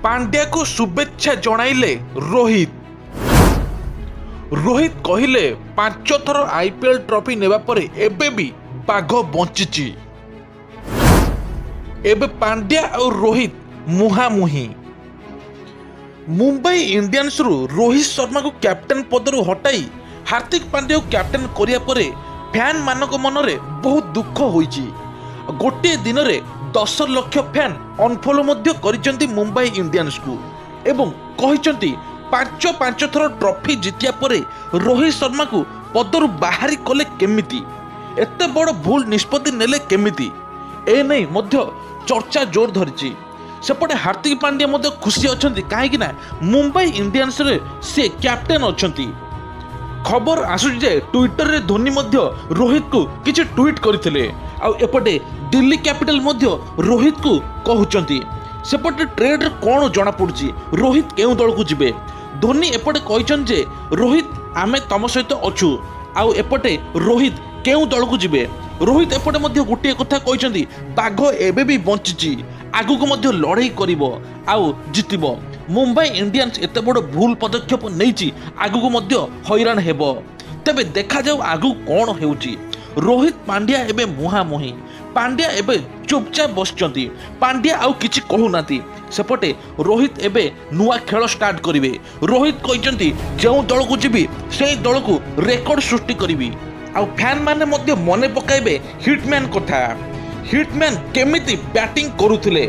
पांड्या को शुभेच्छा जणाइले रोहित। रोहित कहिले 5 थर आईपीएल ट्रॉफी नेबा परे एबे भी पाघ बंचिची। एबे पांड्या और रोहित मुहामुही। मुंबई इंडियंस रु रोहित शर्मा को कैप्टेन पदरु हटाई हार्दिक पांड्या को कैप्टेन करिया परे फैन मानक मनरे बहुत दुख होईची। गोटे दिन रे 10 लाख फैन अनफॉलो मध्य करिसेंती मुंबई इंडियंस को एवं कहिसेंती 5 थर ट्रॉफी जितिया परे रोहित शर्मा को पदरु बाहरी कले केमिति, एते बड़ भूल निष्पत्ति नेले केमिति, ए नै मध्य चर्चा जोर धरिची। सेपटे हार्दिक पांड्या मध्य खुशी अछंती काहेकि ना मुंबई इंडियंस रे से कैप्टेन अछंती। खबर आसुची जे ट्विटर रे धोनी मध्य रोहित को किछि ट्वीट करथिले आ एपटे दिल्ली कैपिटल मध्य रोहित को कहउचंती। सेपटे ट्रेड रे कोन जणा पड़ुची रोहित केउ दल को जिबे। धोनी एपटे कहिचन जे रोहित आमे तम सहित अछु आ एपटे रोहित केउ दल को जिबे। रोहित एपटे मध्य गोटे कथा कहिचंती बाघ एबे भी बंचिची, आगु को मध्य लड़ाई करिवो आउ जितिबो। मुंबई इंडियंस एते बड़ भूल पदक्षेप नैची, आगु को मध्य हैरान हेबो। तबे देखा जाऊ आगु कोन हेउची। रोहित पांड्या एबे मुहामुही। पांड्या एबे चुपचाप बसचंती, पांड्या आउ किछि कहू नाती। सेपटे रोहित एबे नुआ खेल स्टार्ट करिवे। रोहित कहिचंती जेउ दल को जिबी सेही दल को रेकॉर्ड सृष्टि करिवि आउ फैन माने मध्य मने पकाइबे हिटमैन कथा। हिटमैन केमिति बैटिंग करुथिले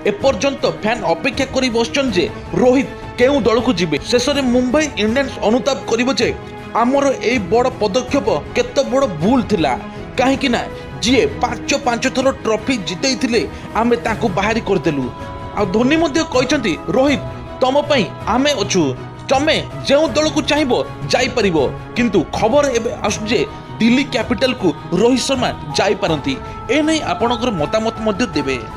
एपर्यंत फैन अपेक्षा करी बसचन जे रोहित केउ दल को जिबे। शेषरे मुंबई इंडियंस अनुताप करिवो जे आमर ए बड़ पदक्षेप केते बड़ भूल थिला, काहेकि ना जिए 5 थर ट्रॉफी जितई थिले आमे ताको बाहरी करदेलु। आ धोनी मध्य कहिसंती रोहित तम पई आमे अछु, तमे जेउ दल को चाहिबो जाई परिबो। किंतु खबर एबे आसु जे दिल्ली कैपिटल को रोहित शर्मा जाई पारंती। ए नै आपनकर मतामत मध्य देबे।